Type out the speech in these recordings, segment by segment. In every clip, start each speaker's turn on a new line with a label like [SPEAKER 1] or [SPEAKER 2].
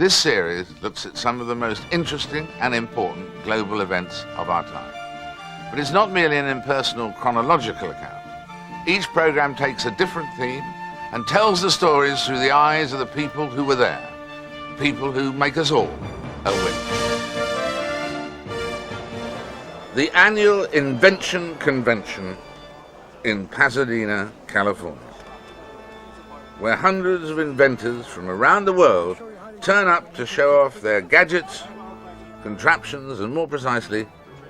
[SPEAKER 1] This series looks at some of the most interesting and important global events of our time. But it's not merely an impersonal chronological account. Each program takes a different theme and tells the stories through the eyes of the people who were there, people who make us all a witness. The annual Invention Convention in Pasadena, California, where hundreds of inventors from around the world turn up to show off their gadgets, contraptions, and more precisely,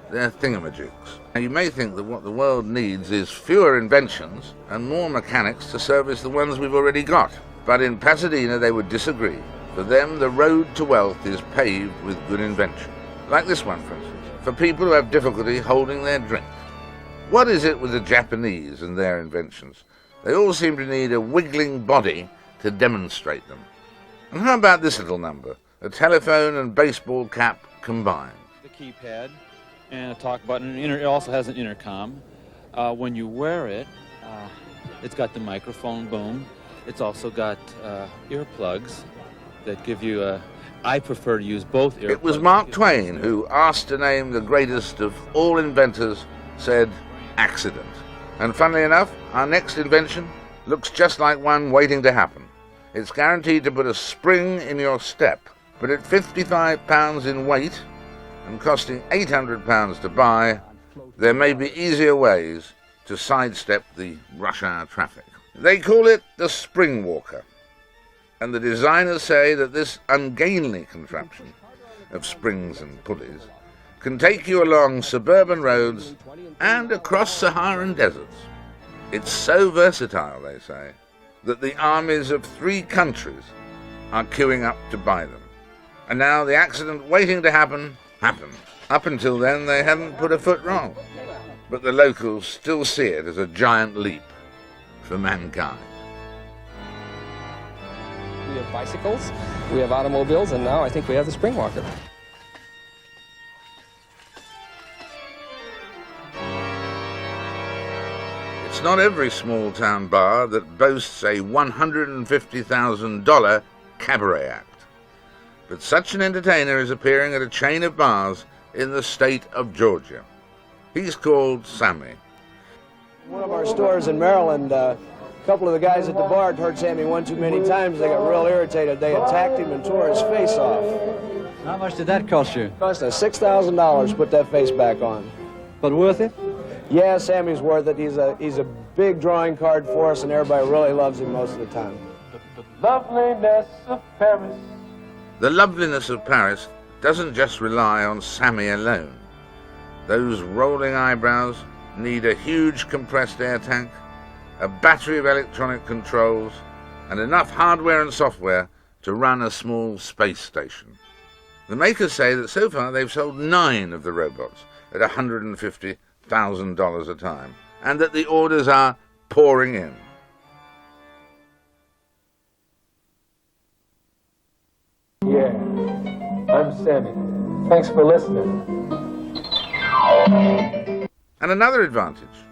[SPEAKER 1] their thingamajigs. Now, you may think that what the world needs is fewer inventions and more mechanics to service the ones we've already got. But in Pasadena, they would disagree. For them, the road to wealth is paved with good invention. Like this one, for instance, for people who have difficulty holding their drink. What is it with the Japanese and their inventions? They all seem to need a wiggling body to demonstrate them. And how about this little number? A telephone and baseball cap combined.
[SPEAKER 2] The keypad and a talk button. It also has an intercom. When you wear it, it's got the microphone boom. It's also got earplugs that give you I prefer to use both earplugs.
[SPEAKER 1] It was Mark Twain who, asked to name the greatest of all inventors, said accident. And funnily enough, our next invention looks just like one waiting to happen. It's guaranteed to put a spring in your step, but at 55 pounds in weight and costing 800 pounds to buy, there may be easier ways to sidestep the rush hour traffic. They call it the Spring Walker, and the designers say that this ungainly contraption of springs and pulleys can take you along suburban roads and across Saharan deserts. It's so versatile, they say, that the armies of 3 countries are queuing up to buy them. And now the accident waiting to happen happened. Up until then, they hadn't put a foot wrong. But the locals still see it as a giant leap for mankind.
[SPEAKER 3] We have bicycles, we have automobiles, and now I think we have the Spring Walker.
[SPEAKER 1] It's not every small-town bar that boasts a $150,000 cabaret act. But such an entertainer is appearing at a chain of bars in the state of Georgia. He's called Sammy.
[SPEAKER 4] One of our stores in Maryland, a couple of the guys at the bar had heard Sammy one too many times. They got real irritated. They attacked him and tore his face off.
[SPEAKER 5] How much did that cost you?
[SPEAKER 4] It cost us $6,000 to put that face back on.
[SPEAKER 5] But worth it?
[SPEAKER 4] Yeah, Sammy's worth it. He's a big drawing card for us, and everybody really loves him most of the time.
[SPEAKER 6] The loveliness of Paris.
[SPEAKER 1] The loveliness of Paris doesn't just rely on Sammy alone. Those rolling eyebrows need a huge compressed air tank, a battery of electronic controls, and enough hardware and software to run a small space station. The makers say that so far they've sold 9 of the robots at $150,000 a time, and that the orders are pouring in.
[SPEAKER 6] Yeah, I'm Sammy. Thanks for listening.
[SPEAKER 1] And another advantage,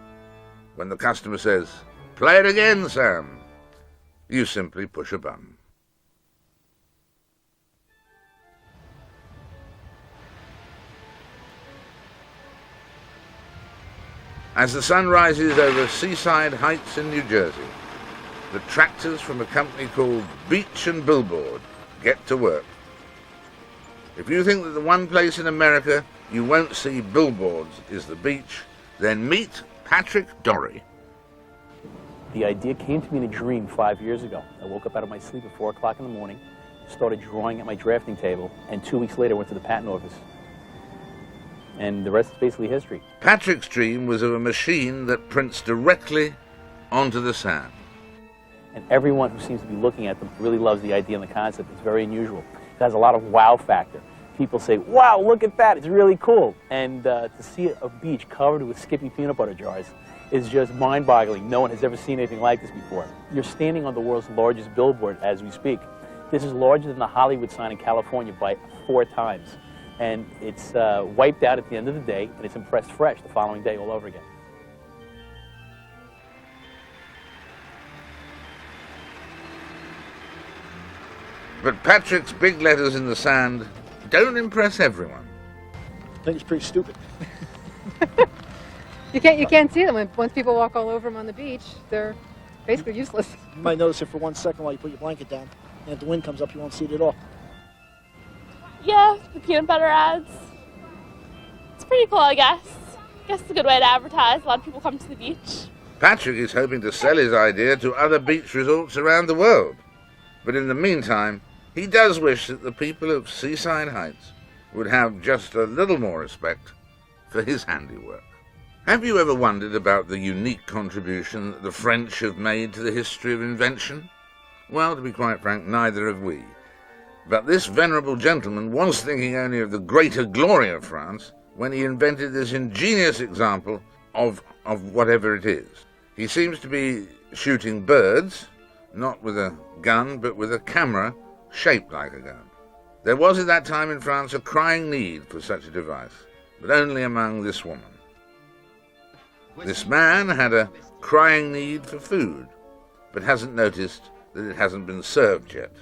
[SPEAKER 1] when the customer says, "Play it again, Sam," you simply push a button. As the sun rises over seaside heights in New Jersey, the tractors from a company called Beach and Billboard get to work. If you think that the one place in America you won't see billboards is the beach, then meet Patrick Dorey.
[SPEAKER 7] The idea came to me in a dream 5 years ago. I woke up out of my sleep at 4 o'clock in the morning, started drawing at my drafting table, and 2 weeks later went to the patent office. And the rest is basically history.
[SPEAKER 1] Patrick's dream was of a machine that prints directly onto the sand.
[SPEAKER 7] And everyone who seems to be looking at them really loves the idea and the concept. It's very unusual. It has a lot of wow factor. People say, "Wow, look at that, it's really cool." And to see a beach covered with Skippy peanut butter jars is just mind-boggling. No one has ever seen anything like this before. You're standing on the world's largest billboard as we speak. This is larger than the Hollywood sign in California by 4 times. And it's wiped out at the end of the day, and it's impressed fresh the following day all over again.
[SPEAKER 1] But Patrick's big letters in the sand don't impress everyone.
[SPEAKER 8] I think it's pretty stupid.
[SPEAKER 9] You can't see them. Once people walk all over them on the beach, they're basically useless.
[SPEAKER 8] You might notice it for 1 second while you put your blanket down. And if the wind comes up, you won't see it at all.
[SPEAKER 10] Yeah, the peanut butter ads. It's pretty cool, I guess. I guess it's a good way to advertise. A lot of people come to the beach.
[SPEAKER 1] Patrick is hoping to sell his idea to other beach resorts around the world. But in the meantime, he does wish that the people of Seaside Heights would have just a little more respect for his handiwork. Have you ever wondered about the unique contribution that the French have made to the history of invention? Well, to be quite frank, neither have we. But this venerable gentleman was thinking only of the greater glory of France when he invented this ingenious example of whatever it is. He seems to be shooting birds, not with a gun, but with a camera shaped like a gun. There was at that time in France a crying need for such a device, but only among this woman. This man had a crying need for food, but hasn't noticed that it hasn't been served yet.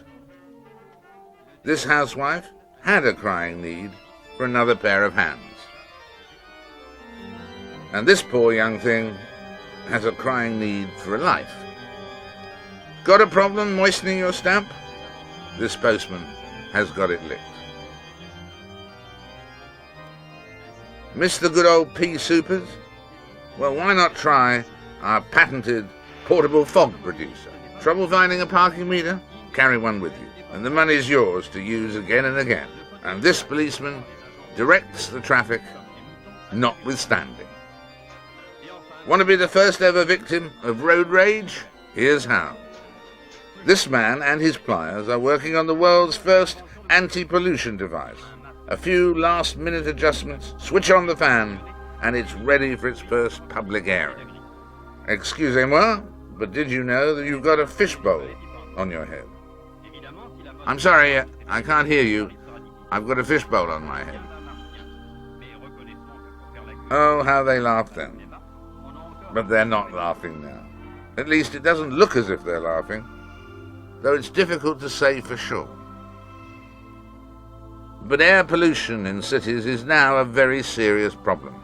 [SPEAKER 1] This housewife had a crying need for another pair of hands. And this poor young thing has a crying need for a life. Got a problem moistening your stamp? This postman has got it licked. Miss the good old pea soupers? Well, why not try our patented portable fog producer? Trouble finding a parking meter? Carry one with you, and the money's yours to use again and again. And this policeman directs the traffic, notwithstanding. Want to be the first ever victim of road rage? Here's how. This man and his pliers are working on the world's first anti-pollution device. A few last-minute adjustments, switch on the fan, and it's ready for its first public airing. Excusez-moi, but did you know that you've got a fishbowl on your head? I'm sorry, I can't hear you. I've got a fishbowl on my head. Oh, how they laughed then. But they're not laughing now. At least it doesn't look as if they're laughing, though it's difficult to say for sure. But air pollution in cities is now a very serious problem.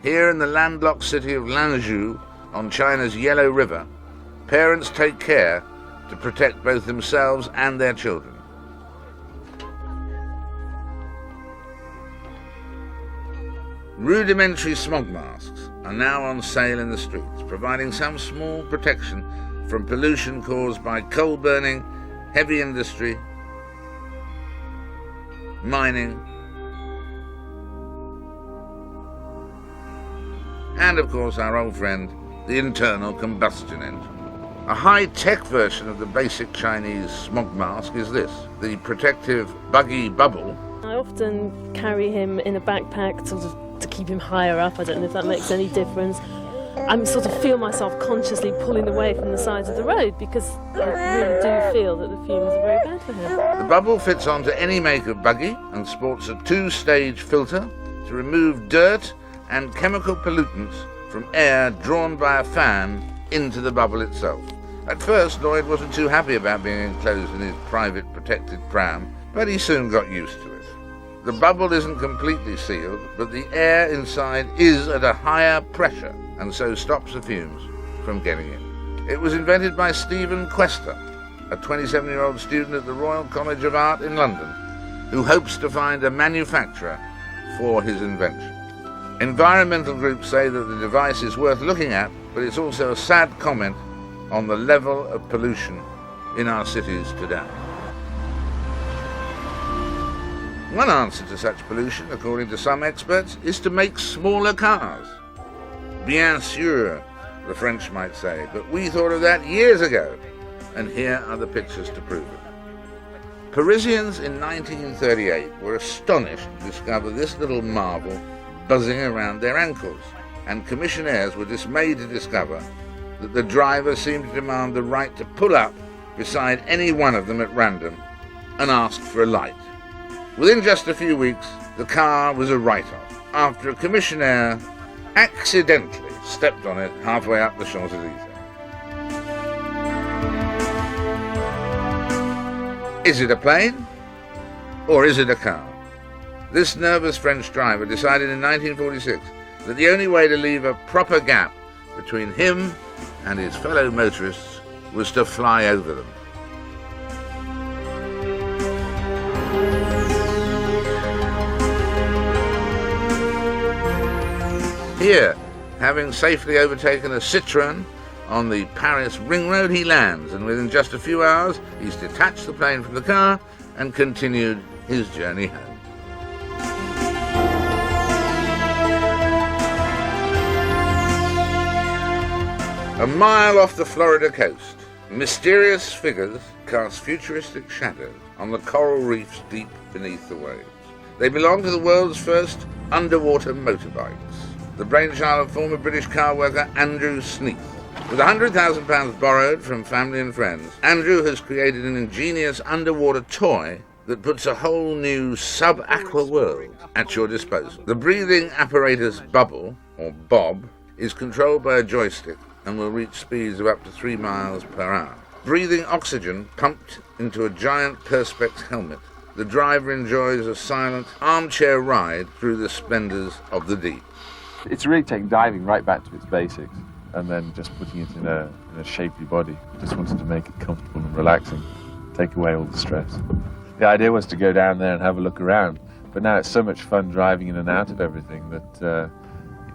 [SPEAKER 1] Here in the landlocked city of Lanzhou, on China's Yellow River, parents take care to protect both themselves and their children. Rudimentary smog masks are now on sale in the streets, providing some small protection from pollution caused by coal burning, heavy industry, mining, and of course our old friend, the internal combustion engine. A high-tech version of the basic Chinese smog mask is this, the protective buggy bubble.
[SPEAKER 11] I often carry him in a backpack sort of to keep him higher up. I don't know if that makes any difference. I sort of feel myself consciously pulling away from the sides of the road because I really do feel that the fumes are very bad for him.
[SPEAKER 1] The bubble fits onto any make of buggy and sports a 2-stage filter to remove dirt and chemical pollutants from air drawn by a fan into the bubble itself. At first, Lloyd wasn't too happy about being enclosed in his private protected pram, but he soon got used to it. The bubble isn't completely sealed, but the air inside is at a higher pressure and so stops the fumes from getting in. It was invented by Stephen Quester, a 27-year-old student at the Royal College of Art in London, who hopes to find a manufacturer for his invention. Environmental groups say that the device is worth looking at, but it's also a sad comment on the level of pollution in our cities today. One answer to such pollution, according to some experts, is to make smaller cars. Bien sûr, the French might say, but we thought of that years ago, and here are the pictures to prove it. Parisians in 1938 were astonished to discover this little marvel buzzing around their ankles, and commissionaires were dismayed to discover that the driver seemed to demand the right to pull up beside any one of them at random and ask for a light. Within just a few weeks, the car was a write-off, after a commissionaire accidentally stepped on it halfway up the Champs-Élysées. Is it a plane? Or is it a car? This nervous French driver decided in 1946 that the only way to leave a proper gap between him and his fellow motorists was to fly over them. Here, having safely overtaken a Citroën on the Paris ring road, he lands, and within just a few hours he's detached the plane from the car and continued his journey home. A mile off the Florida coast, mysterious figures cast futuristic shadows on the coral reefs deep beneath the waves. They belong to the world's first underwater motorbikes, the brainchild of former British car worker Andrew Sneath. With £100,000 borrowed from family and friends, Andrew has created an ingenious underwater toy that puts a whole new sub-aqua world at your disposal. The breathing apparatus Bubble, or Bob, is controlled by a joystick and will reach speeds of up to 3 miles per hour. Breathing oxygen pumped into a giant perspex helmet, the driver enjoys a silent armchair ride through the splendours of the deep.
[SPEAKER 12] It's really taking diving right back to its basics and then just putting it in a shapely body. Just wanted to make it comfortable and relaxing, take away all the stress. The idea was to go down there and have a look around, but now it's so much fun driving in and out of everything that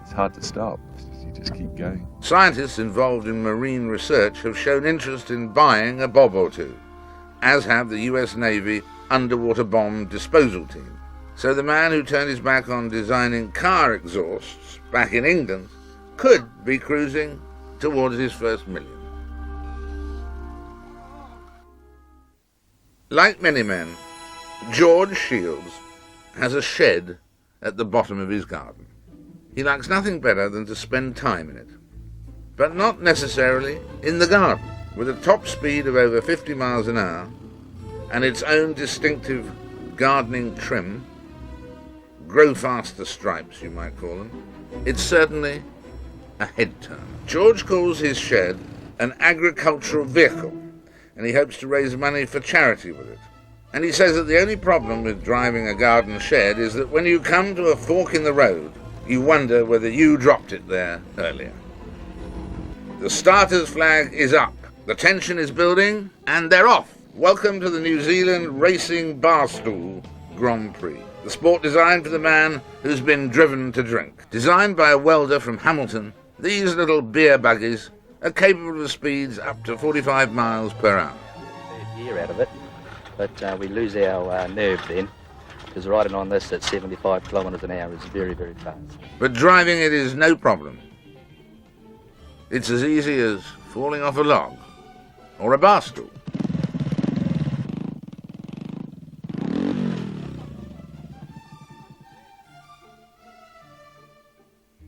[SPEAKER 12] it's hard to stop. You just keep going.
[SPEAKER 1] Scientists involved in marine research have shown interest in buying a Bob or two, as have the US Navy underwater bomb disposal team. So the man who turned his back on designing car exhausts back in England could be cruising towards his first million. Like many men, George Shields has a shed at the bottom of his garden. He likes nothing better than to spend time in it, but not necessarily in the garden. With a top speed of over 50 miles an hour and its own distinctive gardening trim, grow faster stripes you might call them, it's certainly a head turner. George calls his shed an agricultural vehicle, and he hopes to raise money for charity with it. And he says that the only problem with driving a garden shed is that when you come to a fork in the road, you wonder whether you dropped it there earlier. The starter's flag is up, the tension is building, and they're off. Welcome to the New Zealand Racing Barstool Grand Prix, the sport designed for the man who's been driven to drink. Designed by a welder from Hamilton, these little beer buggies are capable of speeds up to 45 miles per hour.
[SPEAKER 13] Gear out of it, but we lose our nerve then, because riding on this at 75 kilometres an hour is very, very fast.
[SPEAKER 1] But driving it is no problem. It's as easy as falling off a log or a bar stool.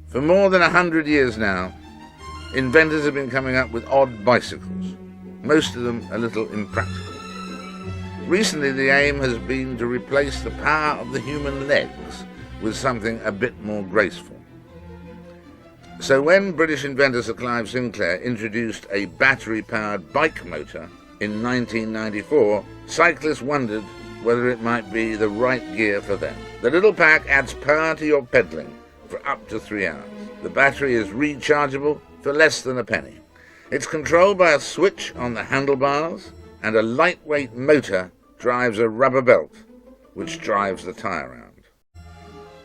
[SPEAKER 1] For more than 100 years now, inventors have been coming up with odd bicycles, most of them a little impractical. Recently, the aim has been to replace the power of the human legs with something a bit more graceful. So when British inventor Sir Clive Sinclair introduced a battery-powered bike motor in 1994, cyclists wondered whether it might be the right gear for them. The little pack adds power to your pedalling for up to 3 hours. The battery is rechargeable for less than a penny. It's controlled by a switch on the handlebars, and a lightweight motor drives a rubber belt, which drives the tyre round.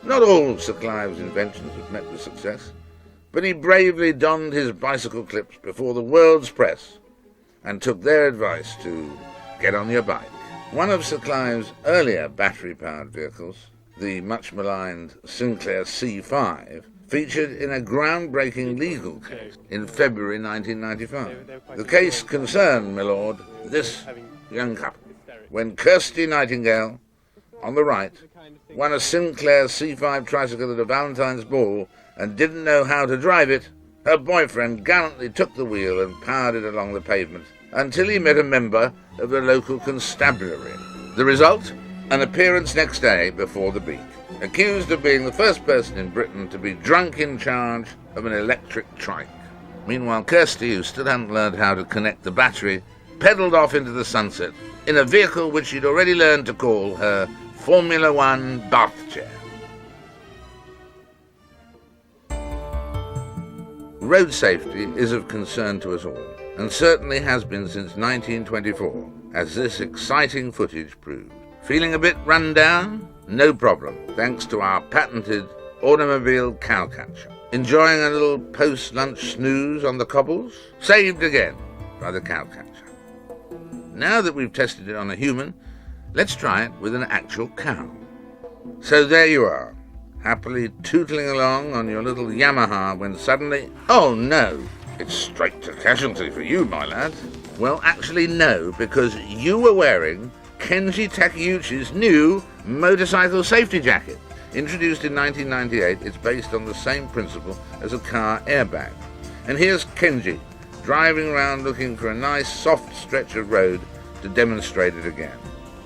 [SPEAKER 1] Not all Sir Clive's inventions have met with success, but he bravely donned his bicycle clips before the world's press and took their advice to get on your bike. One of Sir Clive's earlier battery-powered vehicles, the much-maligned Sinclair C5, featured in a groundbreaking legal case in February 1995. The case concerned, my lord, this young couple. When Kirsty Nightingale, on the right, won a Sinclair C5 tricycle at a Valentine's ball and didn't know how to drive it, her boyfriend gallantly took the wheel and powered it along the pavement until he met a member of the local constabulary. The result? An appearance next day before the beak, accused of being the first person in Britain to be drunk in charge of an electric trike. Meanwhile, Kirsty, who still hadn't learned how to connect the battery, pedalled off into the sunset in a vehicle which she'd already learned to call her Formula One bath chair. Road safety is of concern to us all, and certainly has been since 1924, as this exciting footage proved. Feeling a bit run down? No problem, thanks to our patented automobile cowcatcher. Enjoying a little post-lunch snooze on the cobbles? Saved again by the cowcatcher. Now that we've tested it on a human, let's try it with an actual cow. So there you are, happily tootling along on your little Yamaha when suddenly, oh no, it's straight to casualty for you, my lad. Well, actually no, because you were wearing Kenji Takeuchi's new motorcycle safety jacket. Introduced in 1998, it's based on the same principle as a car airbag. And here's Kenji, driving around looking for a nice soft stretch of road to demonstrate it again.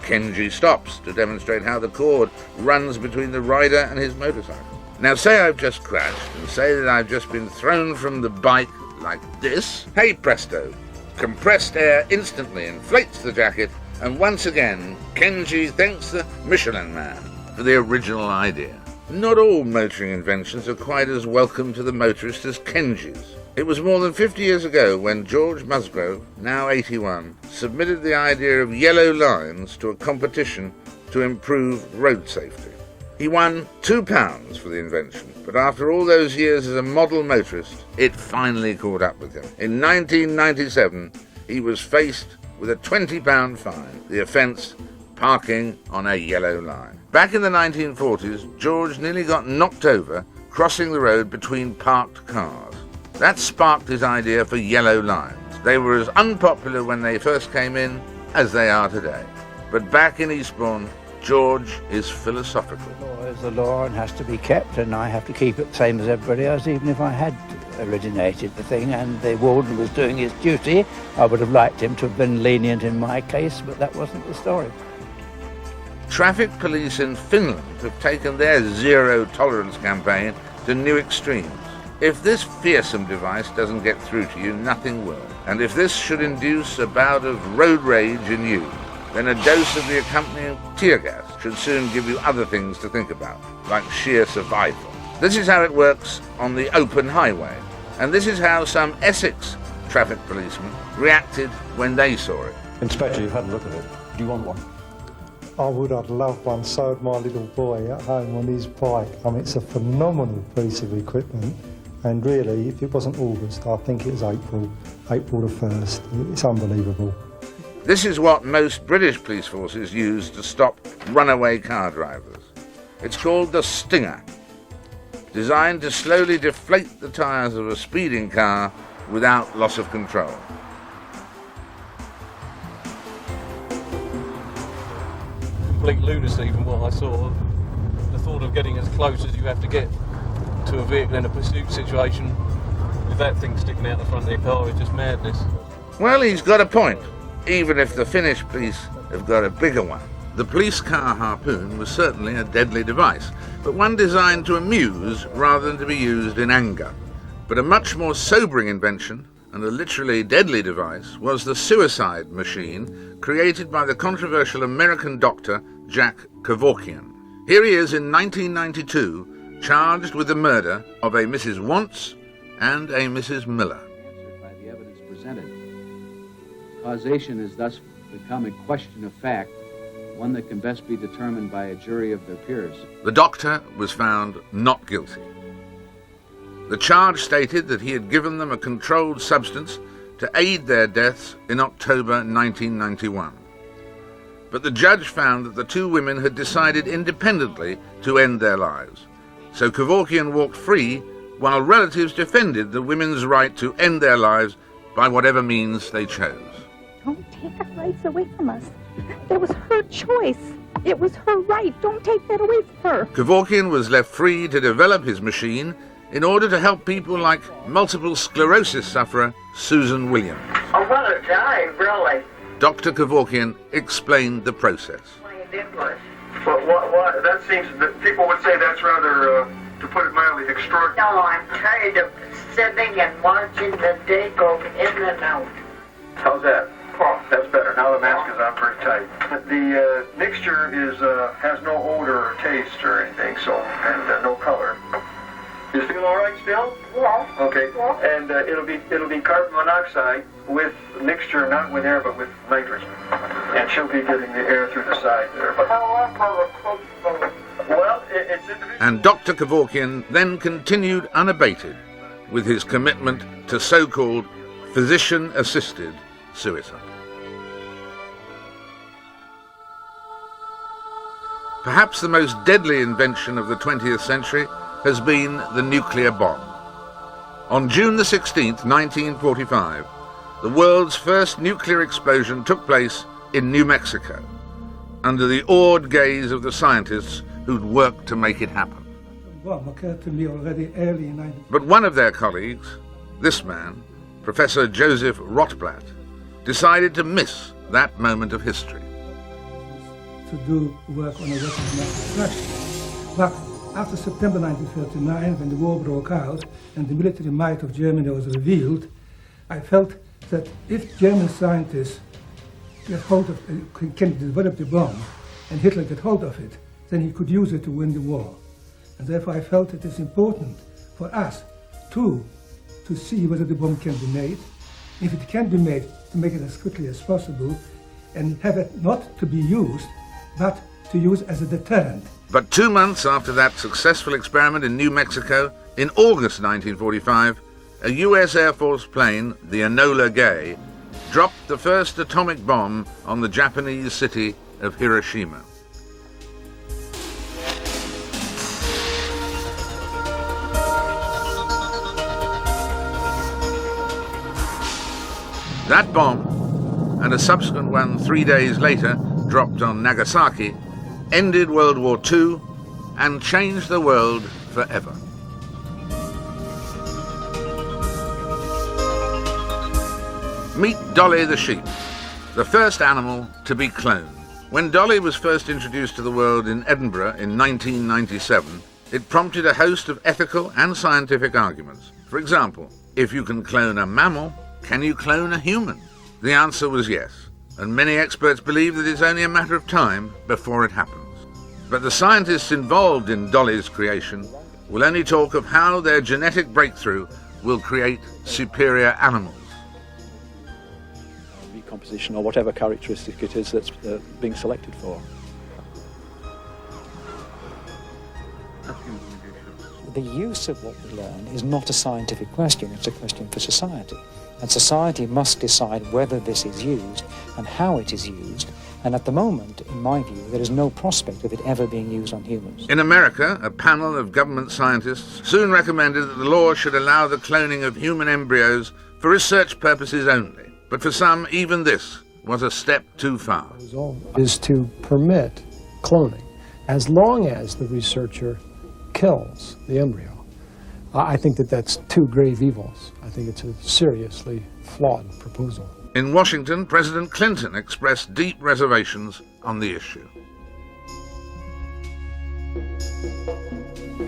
[SPEAKER 1] Kenji stops to demonstrate how the cord runs between the rider and his motorcycle. Now say I've just crashed, and say that I've just been thrown from the bike like this. Hey presto, compressed air instantly inflates the jacket, and once again, Kenji thanks the Michelin Man for the original idea. Not all motoring inventions are quite as welcome to the motorist as Kenji's. It was more than 50 years ago when George Musgrove, now 81, submitted the idea of yellow lines to a competition to improve road safety. He won £2 for the invention, but after all those years as a model motorist, it finally caught up with him. In 1997, he was faced with a £20 fine, the offence parking on a yellow line. Back in the 1940s, George nearly got knocked over crossing the road between parked cars. That sparked his idea for yellow lines. They were as unpopular when they first came in as they are today. But back in Eastbourne, George is philosophical.
[SPEAKER 5] The law is the law and has to be kept, and I have to keep it the same as everybody else, even if I had originated the thing and the warden was doing his duty. I would have liked him to have been lenient in my case, but that wasn't the story.
[SPEAKER 1] Traffic police in Finland have taken their zero tolerance campaign to new extremes. If this fearsome device doesn't get through to you, nothing will. And if this should induce a bout of road rage in you, then a dose of the accompanying tear gas should soon give you other things to think about, like sheer survival. This is how it works on the open highway, and this is how some Essex traffic policemen reacted when they saw it.
[SPEAKER 14] Inspector, you've had a look at it. Do you want one? I would. I'd love one. So would my little boy at home on his bike. I mean, it's a phenomenal piece of equipment. And really, if it wasn't August, I think it was April the 1st. It's unbelievable.
[SPEAKER 1] This is what most British police forces use to stop runaway car drivers. It's called the Stinger, designed to slowly deflate the tyres of a speeding car without loss of control.
[SPEAKER 6] Complete lunacy from what I saw. The thought of getting as close as you have to get to a vehicle in a pursuit situation with that thing sticking out the front of your car is just madness.
[SPEAKER 1] Well, he's got a point, even if the Finnish police have got a bigger one. The police car harpoon was certainly a deadly device, but one designed to amuse rather than to be used in anger. But a much more sobering invention, and a literally deadly device, was the suicide machine created by the controversial American doctor Jack Kevorkian. Here he is in 1992, charged with the murder of a Mrs. Wantz and a Mrs. Miller.
[SPEAKER 15] By the evidence presented. Causation has thus become a question of fact, one that can best be determined by a jury of their peers.
[SPEAKER 1] The doctor was found not guilty. The charge stated that he had given them a controlled substance to aid their deaths in October 1991. But the judge found that the two women had decided independently to end their lives. So Kevorkian walked free while relatives defended the women's right to end their lives by whatever means they chose.
[SPEAKER 16] Don't take our rights away from us. That was her choice. It was her right. Don't take that away from her.
[SPEAKER 1] Kevorkian was left free to develop his machine in order to help people like multiple sclerosis sufferer Susan Williams.
[SPEAKER 17] Oh, what a time, really.
[SPEAKER 1] Dr. Kevorkian explained the process.
[SPEAKER 17] What? That seems that people would say that's rather, to put it mildly, extraordinary.
[SPEAKER 18] No, I'm tired of sitting and watching the day go in and out.
[SPEAKER 17] How's that? That's better. Now the mask is on pretty tight. The mixture has no odor or taste or anything, and no color. You feel all right still?
[SPEAKER 16] Yes.
[SPEAKER 17] Okay.
[SPEAKER 16] Yes.
[SPEAKER 17] And it'll be carbon monoxide with mixture, not with air, but with nitrogen. And she'll be getting the air through the side there. But well, it's individual.
[SPEAKER 1] And Dr. Kevorkian then continued unabated with his commitment to so-called physician-assisted suicide. Perhaps the most deadly invention of the 20th century has been the nuclear bomb. On June the 16th, 1945, the world's first nuclear explosion took place in New Mexico, under the awed gaze of the scientists who'd worked to make it happen.
[SPEAKER 14] The bomb occurred to me already early in
[SPEAKER 1] But one of their colleagues, this man, Professor Joseph Rotblat, decided to miss that moment of history.
[SPEAKER 14] to do work on a weapon of mass destruction. But after September 1939, when the war broke out and the military might of Germany was revealed, I felt that if German scientists can develop the bomb and Hitler get hold of it, then he could use it to win the war. And therefore I felt it is important for us to see whether the bomb can be made. If it can be made, to make it as quickly as possible and have it not to be used, but to use as a deterrent.
[SPEAKER 1] But 2 months after that successful experiment in New Mexico, in August 1945, a US Air Force plane, the Enola Gay, dropped the first atomic bomb on the Japanese city of Hiroshima. That bomb, and a subsequent one 3 days later, dropped on Nagasaki, ended World War II and changed the world forever. Meet Dolly the sheep, the first animal to be cloned. When Dolly was first introduced to the world in Edinburgh in 1997, it prompted a host of ethical and scientific arguments. For example, if you can clone a mammal, can you clone a human? The answer was yes, and many experts believe that it's only a matter of time before it happens. But the scientists involved in Dolly's creation will only talk of how their genetic breakthrough will create superior animals.
[SPEAKER 18] Recomposition, or whatever characteristic it is that's being selected for.
[SPEAKER 19] The use of what we learn is not a scientific question, it's a question for society. And society must decide whether this is used and how it is used. And at the moment, in my view, there is no prospect of it ever being used on humans.
[SPEAKER 1] In America, a panel of government scientists soon recommended that the law should allow the cloning of human embryos for research purposes only. But for some, even this was a step too far.
[SPEAKER 20] Is to permit cloning as long as the researcher kills the embryo. I think that that's two grave evils. I think it's a seriously flawed proposal.
[SPEAKER 1] In Washington, President Clinton expressed deep reservations on the issue.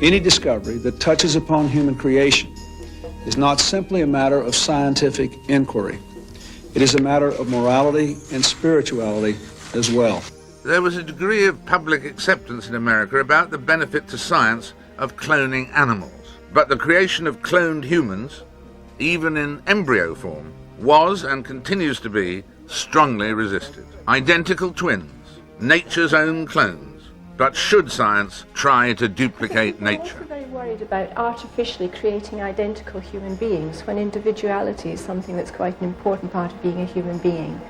[SPEAKER 21] Any discovery that touches upon human creation is not simply a matter of scientific inquiry. It is a matter of morality and spirituality as well.
[SPEAKER 1] There was a degree of public acceptance in America about the benefit to science of cloning animals. But the creation of cloned humans, even in embryo form, was and continues to be strongly resisted. Identical twins, nature's own clones. But should science try to duplicate nature?
[SPEAKER 22] I'm very worried about artificially creating identical human beings when individuality is something that's quite an important part of being a human being.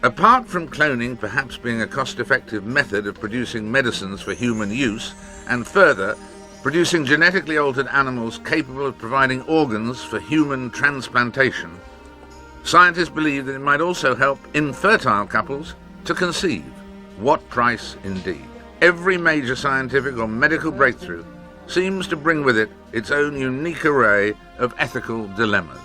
[SPEAKER 1] Apart from cloning perhaps being a cost-effective method of producing medicines for human use, and further, producing genetically altered animals capable of providing organs for human transplantation, scientists believe that it might also help infertile couples to conceive. What price indeed? Every major scientific or medical breakthrough seems to bring with it its own unique array of ethical dilemmas.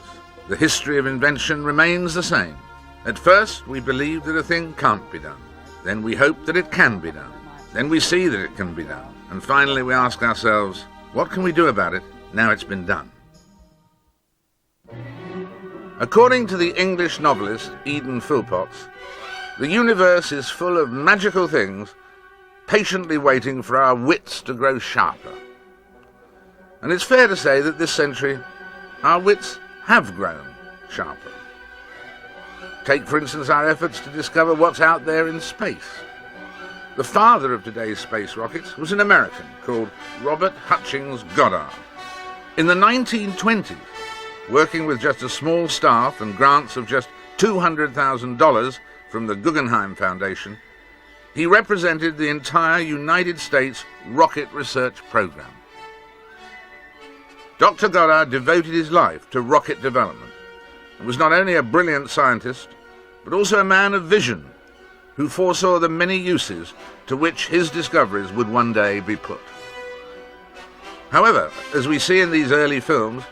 [SPEAKER 1] The history of invention remains the same. At first, we believe that a thing can't be done. Then we hope that it can be done. Then we see that it can be done. And finally, we ask ourselves, what can we do about it now it's been done? According to the English novelist Eden Philpotts, the universe is full of magical things patiently waiting for our wits to grow sharper. And it's fair to say that this century, our wits have grown sharper. Take, for instance, our efforts to discover what's out there in space. The father of today's space rockets was an American called Robert Hutchings Goddard. In the 1920s, working with just a small staff and grants of just $200,000 from the Guggenheim Foundation, he represented the entire United States rocket research program. Dr. Goddard devoted his life to rocket development and was not only a brilliant scientist, but also a man of vision who foresaw the many uses to which his discoveries would one day be put. However, as we see in these early films,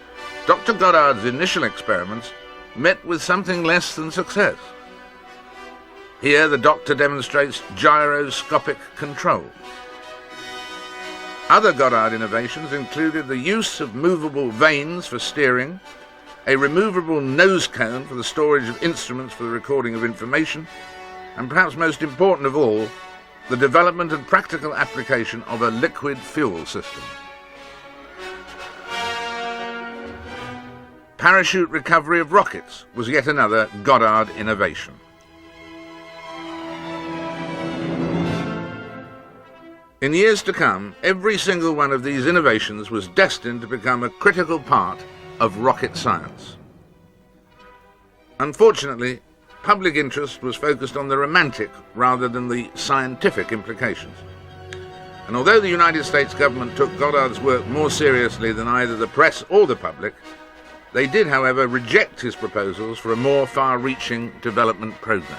[SPEAKER 1] Dr. Goddard's initial experiments met with something less than success. Here the doctor demonstrates gyroscopic control. Other Goddard innovations included the use of movable vanes for steering, a removable nose cone for the storage of instruments for the recording of information, and perhaps most important of all, the development and practical application of a liquid fuel system. Parachute recovery of rockets was yet another Goddard innovation. In years to come, every single one of these innovations was destined to become a critical part of rocket science. Unfortunately, public interest was focused on the romantic rather than the scientific implications. And although the United States government took Goddard's work more seriously than either the press or the public, they did, however, reject his proposals for a more far-reaching development program.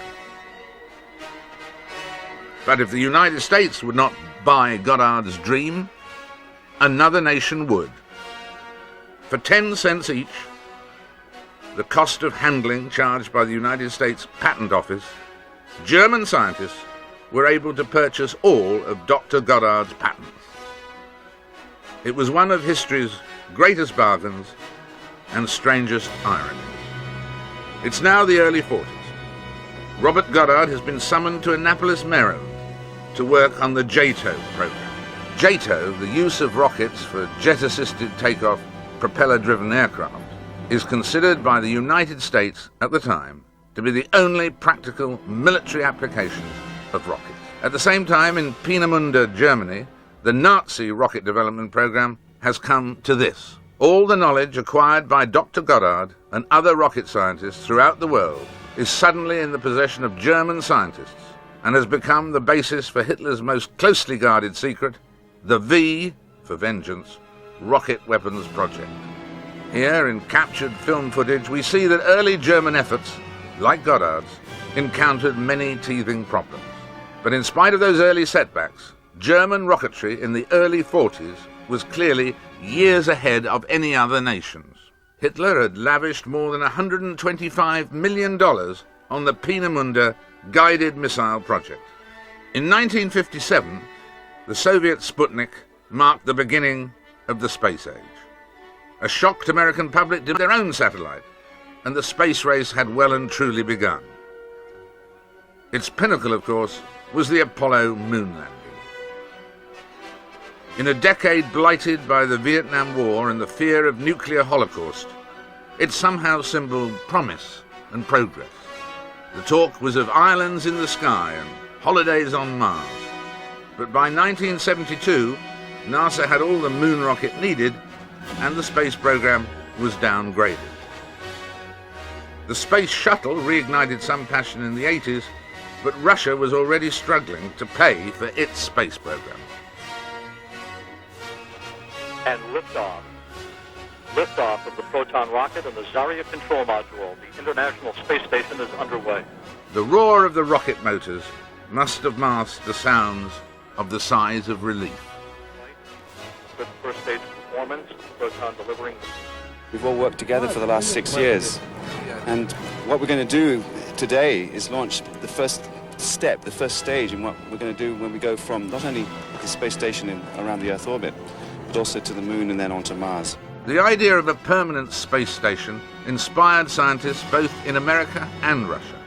[SPEAKER 1] But if the United States would not buy Goddard's dream, another nation would. For 10 cents each, the cost of handling charged by the United States Patent Office, German scientists were able to purchase all of Dr. Goddard's patents. It was one of history's greatest bargains and strangest ironies. It's now the early 40s. Robert Goddard has been summoned to Annapolis, Maryland, to work on the JATO program. JATO, the use of rockets for jet-assisted takeoff, propeller-driven aircraft, is considered by the United States at the time to be the only practical military application of rockets. At the same time, in Peenemünde, Germany, the Nazi rocket development program has come to this. All the knowledge acquired by Dr. Goddard and other rocket scientists throughout the world is suddenly in the possession of German scientists and has become the basis for Hitler's most closely guarded secret, the V, for vengeance, rocket weapons project. Here, in captured film footage, we see that early German efforts, like Goddard's, encountered many teething problems. But in spite of those early setbacks, German rocketry in the early 40s was clearly years ahead of any other nations. Hitler had lavished more than $125 million on the Peenemünde guided missile project. In 1957, the Soviet Sputnik marked the beginning of the space age. A shocked American public did their own satellite, and the space race had well and truly begun. Its pinnacle, of course, was the Apollo moon landing. In a decade blighted by the Vietnam War and the fear of nuclear holocaust, it somehow symboled promise and progress. The talk was of islands in the sky and holidays on Mars. But by 1972, NASA had all the moon rocket needed, and the space program was downgraded. The space shuttle reignited some passion in the 80s, but Russia was already struggling to pay for its space program.
[SPEAKER 2] And liftoff. Liftoff of the Proton rocket and the Zarya control module. The International Space Station is underway.
[SPEAKER 1] The roar of the rocket motors must have masked the sounds of the sighs of relief.
[SPEAKER 2] Good first stage performance, Proton delivering.
[SPEAKER 3] We've all worked together for the last 6 years. And what we're going to do today is launch the first step, the first stage in what we're going to do when we go from not only the space station around the Earth orbit, but also to the moon and then onto Mars.
[SPEAKER 1] The idea of a permanent space station inspired scientists both in America and Russia.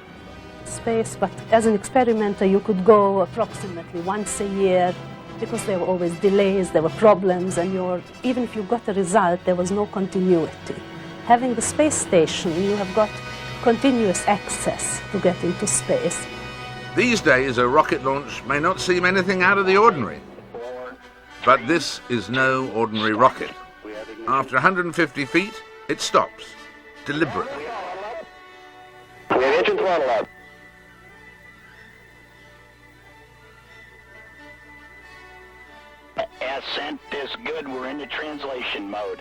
[SPEAKER 11] Space, but as an experimenter you could go approximately once a year because there were always delays, there were problems, and even if you got a result, there was no continuity. Having the space station, you have got continuous access to get into space.
[SPEAKER 1] These days, a rocket launch may not seem anything out of the ordinary. But this is no ordinary rocket. After 150 feet, it stops, deliberately.
[SPEAKER 4] We have engine throttle up. Ascent is good. We're into translation mode.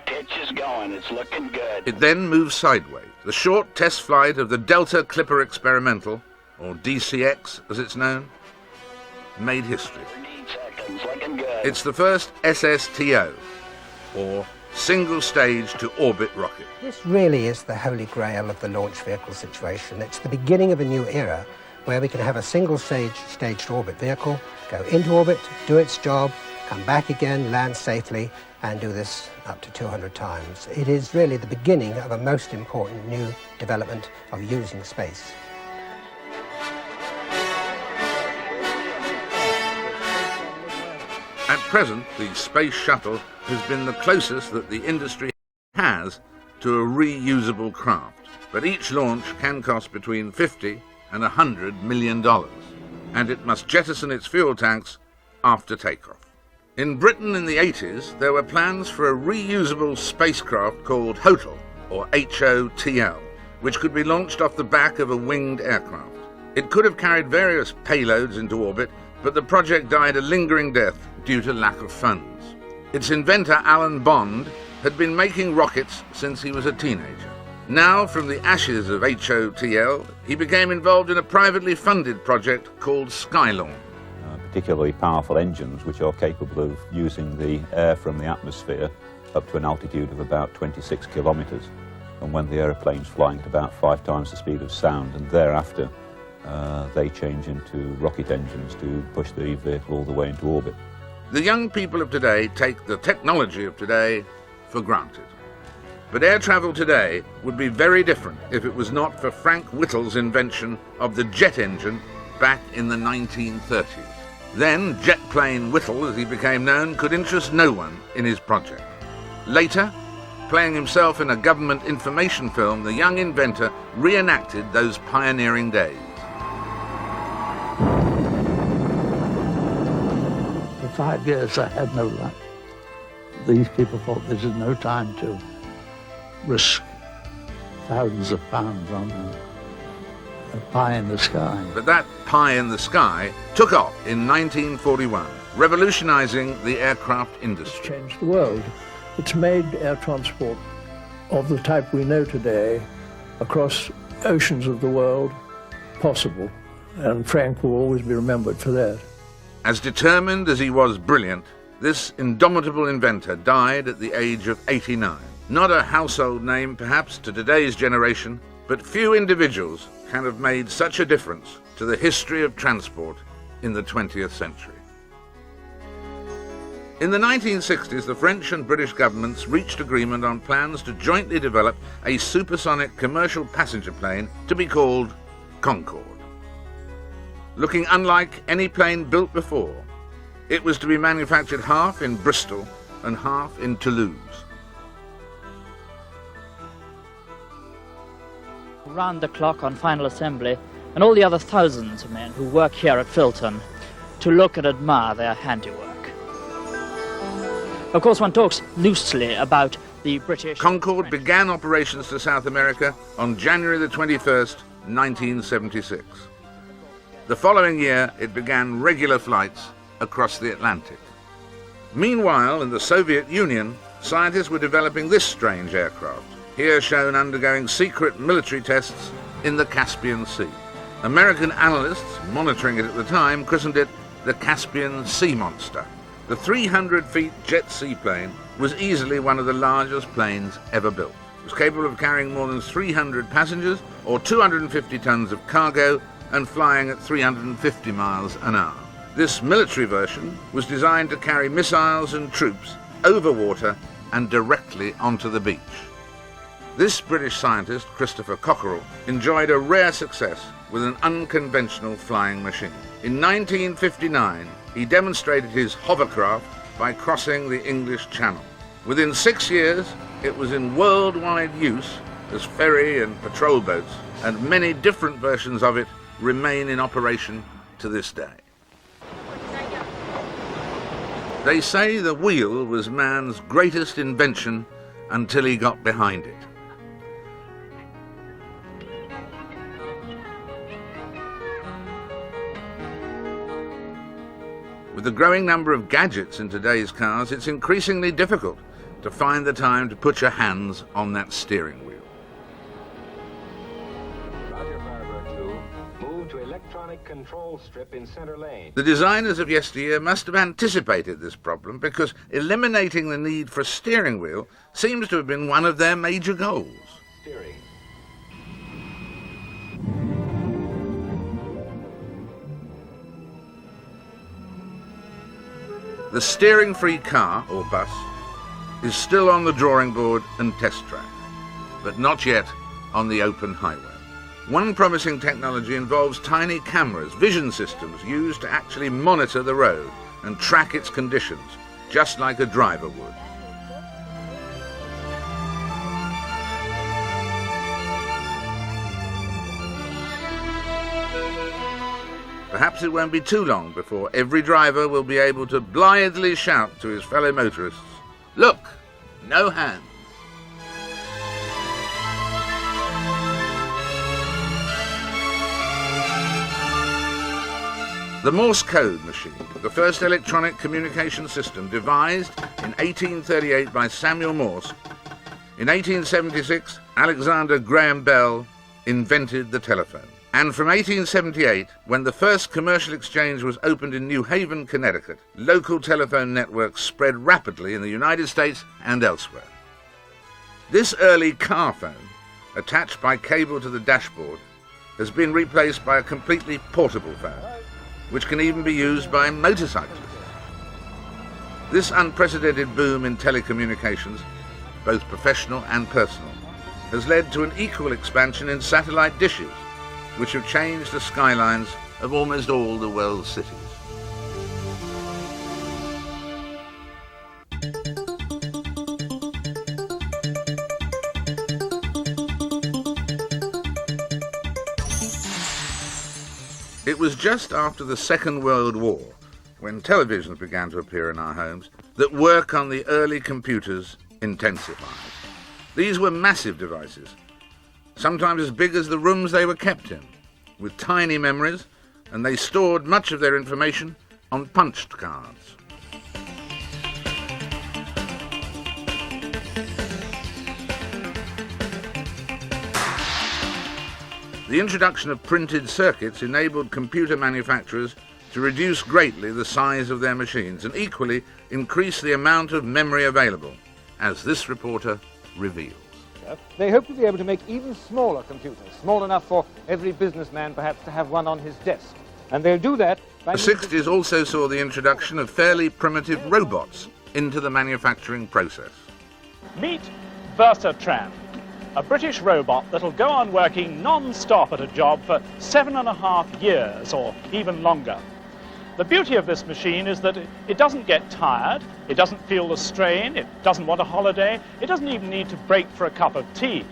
[SPEAKER 4] Pitch is going. It's looking good.
[SPEAKER 1] It then moves sideways. The short test flight of the Delta Clipper Experimental, or DCX as it's known, made history.
[SPEAKER 4] Looking good.
[SPEAKER 1] It's the first SSTO, or single stage to orbit rocket.
[SPEAKER 7] This really is the holy grail of the launch vehicle situation. It's the beginning of a new era where we can have a single stage to orbit vehicle, go into orbit, do its job, come back again, land safely, and do this up to 200 times. It is really the beginning of a most important new development of using space.
[SPEAKER 1] At present, the Space Shuttle has been the closest that the industry has to a reusable craft. But each launch can cost between $50 and $100 million, and it must jettison its fuel tanks after takeoff. In Britain in the 80s, there were plans for a reusable spacecraft called HOTL, or HOTL, which could be launched off the back of a winged aircraft. It could have carried various payloads into orbit, but the project died a lingering death due to lack of funds. Its inventor, Alan Bond, had been making rockets since he was a teenager. Now, from the ashes of HOTL, he became involved in a privately funded project called Skylawn.
[SPEAKER 23] Particularly powerful engines which are capable of using the air from the atmosphere up to an altitude of about 26 kilometres, and when the aeroplane's flying at about 5 times the speed of sound, and thereafter they change into rocket engines to push the vehicle all the way into orbit.
[SPEAKER 1] The young people of today take the technology of today for granted. But air travel today would be very different if it was not for Frank Whittle's invention of the jet engine back in the 1930s. Then, Jet Plane Whittle, as he became known, could interest no one in his project. Later, playing himself in a government information film, the young inventor reenacted those pioneering days.
[SPEAKER 5] For 5 years I had no luck. These people thought this is no time to risk thousands of pounds on a pie in the sky.
[SPEAKER 1] But that pie in the sky took off in 1941, revolutionizing the aircraft industry.
[SPEAKER 20] It's changed the world. It's made air transport of the type we know today across oceans of the world possible, and Frank will always be remembered for that.
[SPEAKER 1] As determined as he was brilliant, this indomitable inventor died at the age of 89. Not a household name, perhaps, to today's generation, but few individuals can have made such a difference to the history of transport in the 20th century. In the 1960s, the French and British governments reached agreement on plans to jointly develop a supersonic commercial passenger plane to be called Concorde. Looking unlike any plane built before, it was to be manufactured half in Bristol and half in Toulouse.
[SPEAKER 24] Round the clock on final assembly, and all the other thousands of men who work here at Filton to look and admire their handiwork. Of course, one talks loosely about the British...
[SPEAKER 1] Concorde began operations to South America on January the 21st, 1976. The following year, it began regular flights across the Atlantic. Meanwhile, in the Soviet Union, scientists were developing this strange aircraft, here shown undergoing secret military tests in the Caspian Sea. American analysts monitoring it at the time christened it the Caspian Sea Monster. The 300-feet jet seaplane was easily one of the largest planes ever built. It was capable of carrying more than 300 passengers or 250 tons of cargo and flying at 350 miles an hour. This military version was designed to carry missiles and troops over water and directly onto the beach. This British scientist, Christopher Cockerell, enjoyed a rare success with an unconventional flying machine. In 1959, he demonstrated his hovercraft by crossing the English Channel. Within 6 years, it was in worldwide use as ferry and patrol boats, and many different versions of it remain in operation to this day. They say the wheel was man's greatest invention until he got behind it. With the growing number of gadgets in today's cars, it's increasingly difficult to find the time to put your hands on that steering wheel.
[SPEAKER 8] Move to electronic control strip in center lane.
[SPEAKER 1] The designers of yesteryear must have anticipated this problem, because eliminating the need for a steering wheel seems to have been one of their major goals.
[SPEAKER 8] Steering.
[SPEAKER 1] The steering-free car, or bus, is still on the drawing board and test track, but not yet on the open highway. One promising technology involves tiny cameras, vision systems used to actually monitor the road and track its conditions, just like a driver would. Perhaps it won't be too long before every driver will be able to blithely shout to his fellow motorists, "Look, no hands." The Morse code machine, the first electronic communication system devised in 1838 by Samuel Morse. In 1876, Alexander Graham Bell invented the telephone. And from 1878, when the first commercial exchange was opened in New Haven, Connecticut, local telephone networks spread rapidly in the United States and elsewhere. This early car phone, attached by cable to the dashboard, has been replaced by a completely portable phone, which can even be used by motorcyclists. This unprecedented boom in telecommunications, both professional and personal, has led to an equal expansion in satellite dishes, which have changed the skylines of almost all the world's cities. It was just after the Second World War, when televisions began to appear in our homes, that work on the early computers intensified. These were massive devices, sometimes as big as the rooms they were kept in, with tiny memories, and they stored much of their information on punched cards. The introduction of printed circuits enabled computer manufacturers to reduce greatly the size of their machines and equally increase the amount of memory available, as this reporter reveals.
[SPEAKER 9] They hope to be able to make even smaller computers, small enough for every businessman perhaps to have one on his desk. And they'll do that by...
[SPEAKER 1] The 60s also saw the introduction of fairly primitive robots into the manufacturing process.
[SPEAKER 10] Meet Versatran, a British robot that'll go on working non-stop at a job for 7.5 years or even longer. The beauty of this machine is that it doesn't get tired, it doesn't feel the strain, it doesn't want a holiday, it doesn't even need to break for a cup of tea.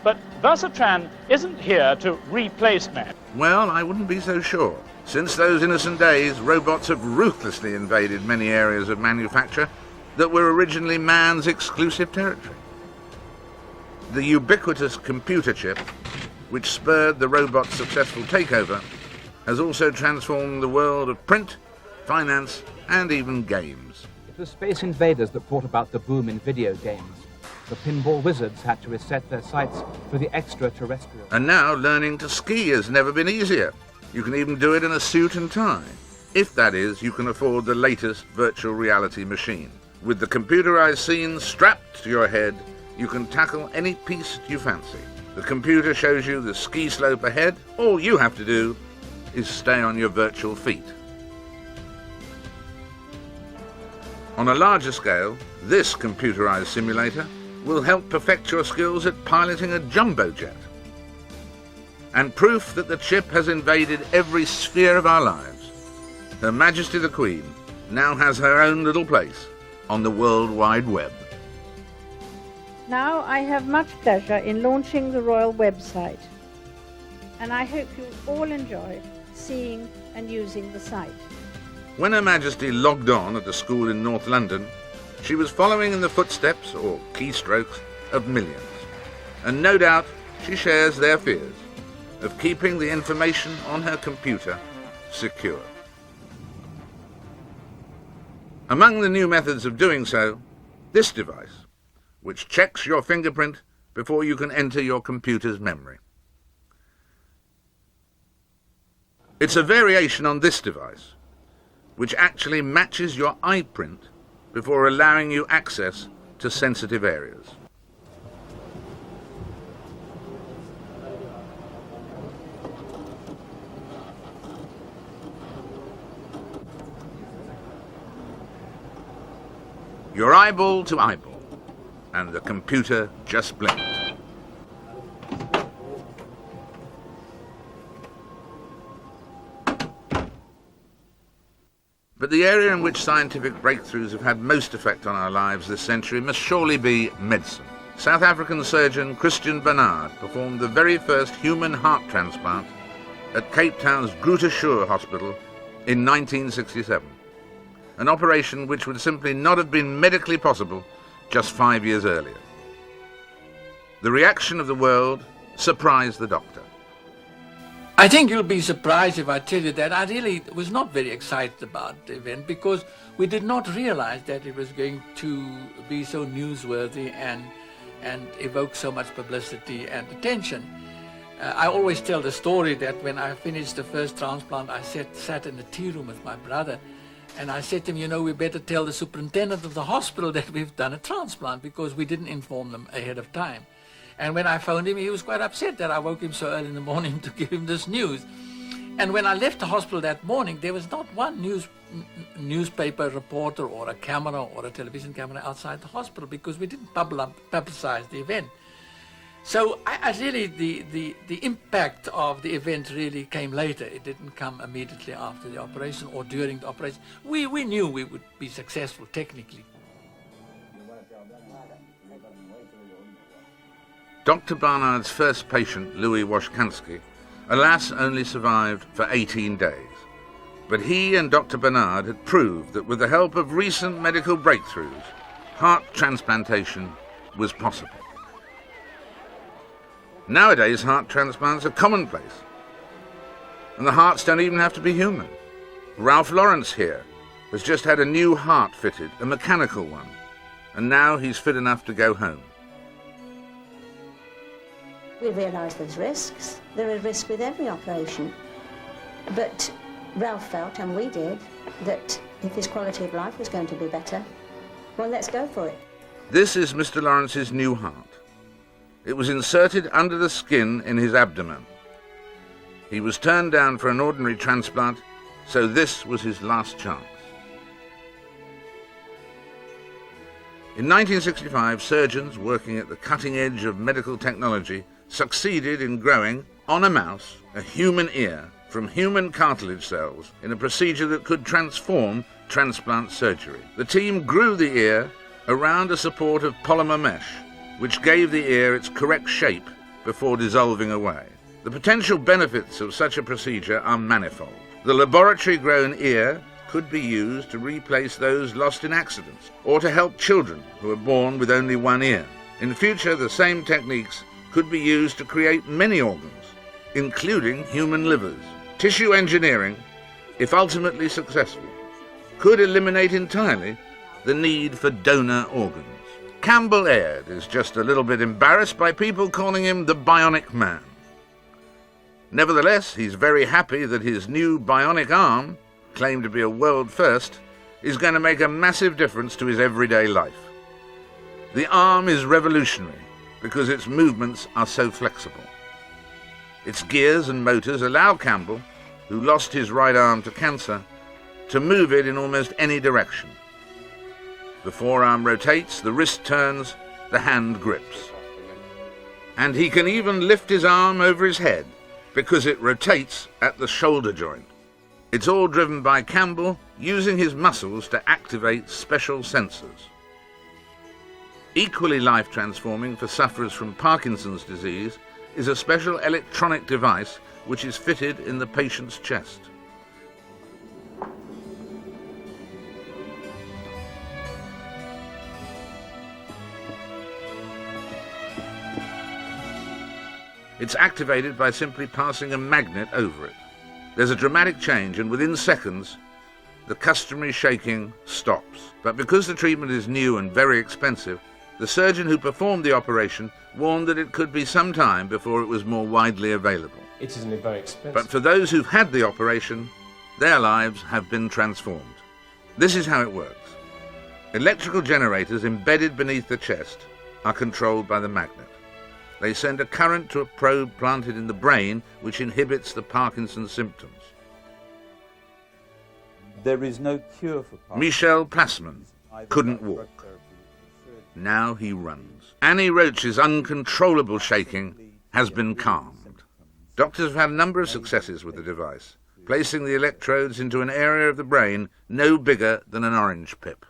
[SPEAKER 10] But Versatran isn't here to replace man.
[SPEAKER 1] Well, I wouldn't be so sure. Since those innocent days, robots have ruthlessly invaded many areas of manufacture that were originally man's exclusive territory. The ubiquitous computer chip, which spurred the robot's successful takeover, has also transformed the world of print, finance, and even games.
[SPEAKER 12] It was Space Invaders that brought about the boom in video games. The pinball wizards had to reset their sights for the extraterrestrial.
[SPEAKER 1] And now learning to ski has never been easier. You can even do it in a suit and tie, if that is, you can afford the latest virtual reality machine. With the computerized scenes strapped to your head, you can tackle any piece you fancy. The computer shows you the ski slope ahead. All you have to do is stay on your virtual feet. On a larger scale, this computerized simulator will help perfect your skills at piloting a jumbo jet. And proof that the chip has invaded every sphere of our lives. Her Majesty the Queen now has her own little place on the World Wide Web.
[SPEAKER 6] Now I have much pleasure in launching the Royal website, and I hope you all enjoy seeing and using the site.
[SPEAKER 1] When Her Majesty logged on at the school in North London, she was following in the footsteps, or keystrokes, of millions. And no doubt she shares their fears of keeping the information on her computer secure. Among the new methods of doing so, this device, which checks your fingerprint before you can enter your computer's memory. It's a variation on this device, which actually matches your eye print before allowing you access to sensitive areas. You're eyeball to eyeball, and the computer just blinked. But the area in which scientific breakthroughs have had most effect on our lives this century must surely be medicine. South African surgeon Christian Barnard performed the very first human heart transplant at Cape Town's Groote Schuur Hospital in 1967. An operation which would simply not have been medically possible just 5 years earlier. The reaction of the world surprised the doctor.
[SPEAKER 13] I think you'll be surprised if I tell you that I really was not very excited about the event because we did not realize that it was going to be so newsworthy and evoke so much publicity and attention. I always tell the story that when I finished the first transplant, I sat in the tea room with my brother, and I said to him, you know, we better tell the superintendent of the hospital that we've done a transplant because we didn't inform them ahead of time. And when I phoned him, he was quite upset that I woke him so early in the morning to give him this news. And when I left the hospital that morning, there was not one newspaper reporter or a camera or a television camera outside the hospital because we didn't publicize the event. So I really, the impact of the event really came later. It didn't come immediately after the operation or during the operation. We knew we would be successful technically.
[SPEAKER 1] Dr. Barnard's first patient, Louis Washkansky, alas only survived for 18 days. But he and Dr. Barnard had proved that with the help of recent medical breakthroughs, heart transplantation was possible. Nowadays, heart transplants are commonplace, and the hearts don't even have to be human. Ralph Lawrence here has just had a new heart fitted, a mechanical one, and now he's fit enough to go home.
[SPEAKER 15] We realise there's risks. There are risks with every operation. But Ralph felt, and we did, that if his quality of life was going to be better, well, let's go for it.
[SPEAKER 1] This is Mr. Lawrence's new heart. It was inserted under the skin in his abdomen. He was turned down for an ordinary transplant, so this was his last chance. In 1965, surgeons working at the cutting edge of medical technology succeeded in growing, on a mouse, a human ear from human cartilage cells in a procedure that could transform transplant surgery. The team grew the ear around a support of polymer mesh, which gave the ear its correct shape before dissolving away. The potential benefits of such a procedure are manifold. The laboratory-grown ear could be used to replace those lost in accidents, or to help children who are born with only one ear. In future, the same techniques could be used to create many organs, including human livers. Tissue engineering, if ultimately successful, could eliminate entirely the need for donor organs. Campbell Aird is just a little bit embarrassed by people calling him the Bionic Man. Nevertheless, he's very happy that his new bionic arm, claimed to be a world first, is going to make a massive difference to his everyday life. The arm is revolutionary because its movements are so flexible. Its gears and motors allow Campbell, who lost his right arm to cancer, to move it in almost any direction. The forearm rotates, the wrist turns, the hand grips. And he can even lift his arm over his head because it rotates at the shoulder joint. It's all driven by Campbell using his muscles to activate special sensors. Equally life-transforming for sufferers from Parkinson's disease is a special electronic device which is fitted in the patient's chest. It's activated by simply passing a magnet over it. There's a dramatic change, and within seconds, the customary shaking stops. But because the treatment is new and very expensive, the surgeon who performed the operation warned that it could be some time before it was more widely available.
[SPEAKER 14] It isn't very expensive.
[SPEAKER 1] But for those who've had the operation, their lives have been transformed. This is how it works. Electrical generators embedded beneath the chest are controlled by the magnet. They send a current to a probe planted in the brain, which inhibits the Parkinson's symptoms.
[SPEAKER 23] There is no cure for Parkinson's.
[SPEAKER 1] Michel Passman couldn't walk. Now he runs. Annie Roach's uncontrollable shaking has been calmed. Doctors have had a number of successes with the device, placing the electrodes into an area of the brain no bigger than an orange pip.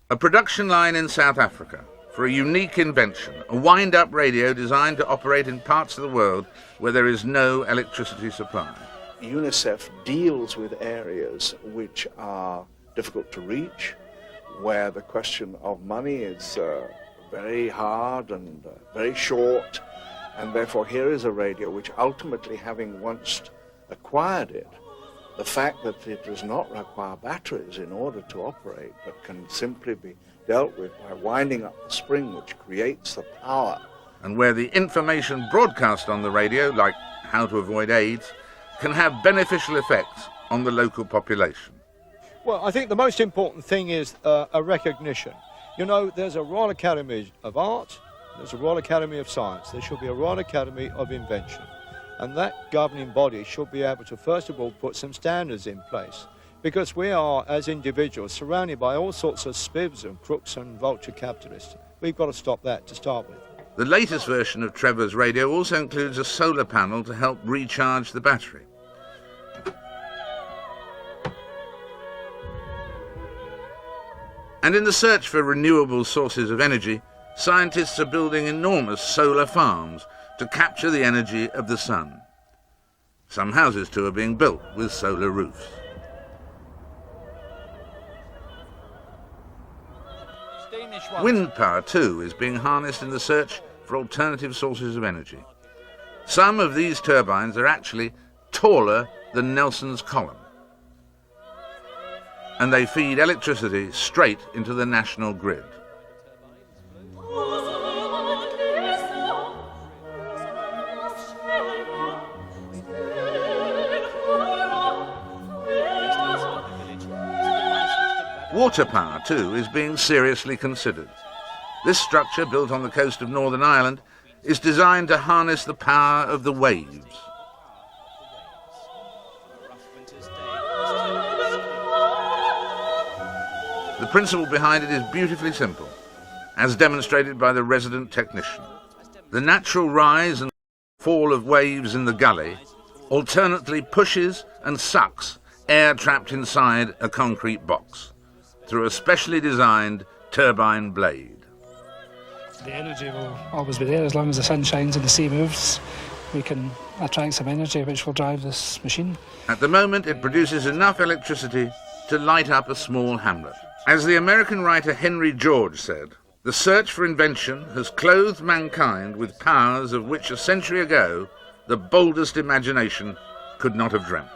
[SPEAKER 1] A production line in South Africa for a unique invention, a wind-up radio designed to operate in parts of the world where there is no electricity supply.
[SPEAKER 16] UNICEF deals with areas which are difficult to reach, where the question of money is very hard and very short, and therefore here is a radio which ultimately, having once acquired it, the fact that it does not require batteries in order to operate, but can simply be dealt with by winding up the spring which creates the power.
[SPEAKER 1] And where the information broadcast on the radio, like how to avoid AIDS, can have beneficial effects on the local population.
[SPEAKER 17] Well, I think the most important thing is a recognition. You know, there's a Royal Academy of Art, there's a Royal Academy of Science, there should be a Royal Academy of Invention. And that governing body should be able to, first of all, put some standards in place. Because we are, as individuals, surrounded by all sorts of spivs and crooks and vulture capitalists. We've got to stop that to start with.
[SPEAKER 1] The latest version of Trevor's radio also includes a solar panel to help recharge the battery. And in the search for renewable sources of energy, scientists are building enormous solar farms to capture the energy of the sun. Some houses, too, are being built with solar roofs. Wind power, too, is being harnessed in the search for alternative sources of energy. Some of these turbines are actually taller than Nelson's column, and they feed electricity straight into the national grid. Water power, too, is being seriously considered. This structure, built on the coast of Northern Ireland, is designed to harness the power of the waves. The principle behind it is beautifully simple, as demonstrated by the resident technician. The natural rise and fall of waves in the gully alternately pushes and sucks air trapped inside a concrete box through a specially designed turbine blade.
[SPEAKER 18] The energy will always be there as long as the sun shines and the sea moves. We can attract some energy which will drive this machine.
[SPEAKER 1] At the moment, it produces enough electricity to light up a small hamlet. As the American writer Henry George said, the search for invention has clothed mankind with powers of which a century ago the boldest imagination could not have dreamt.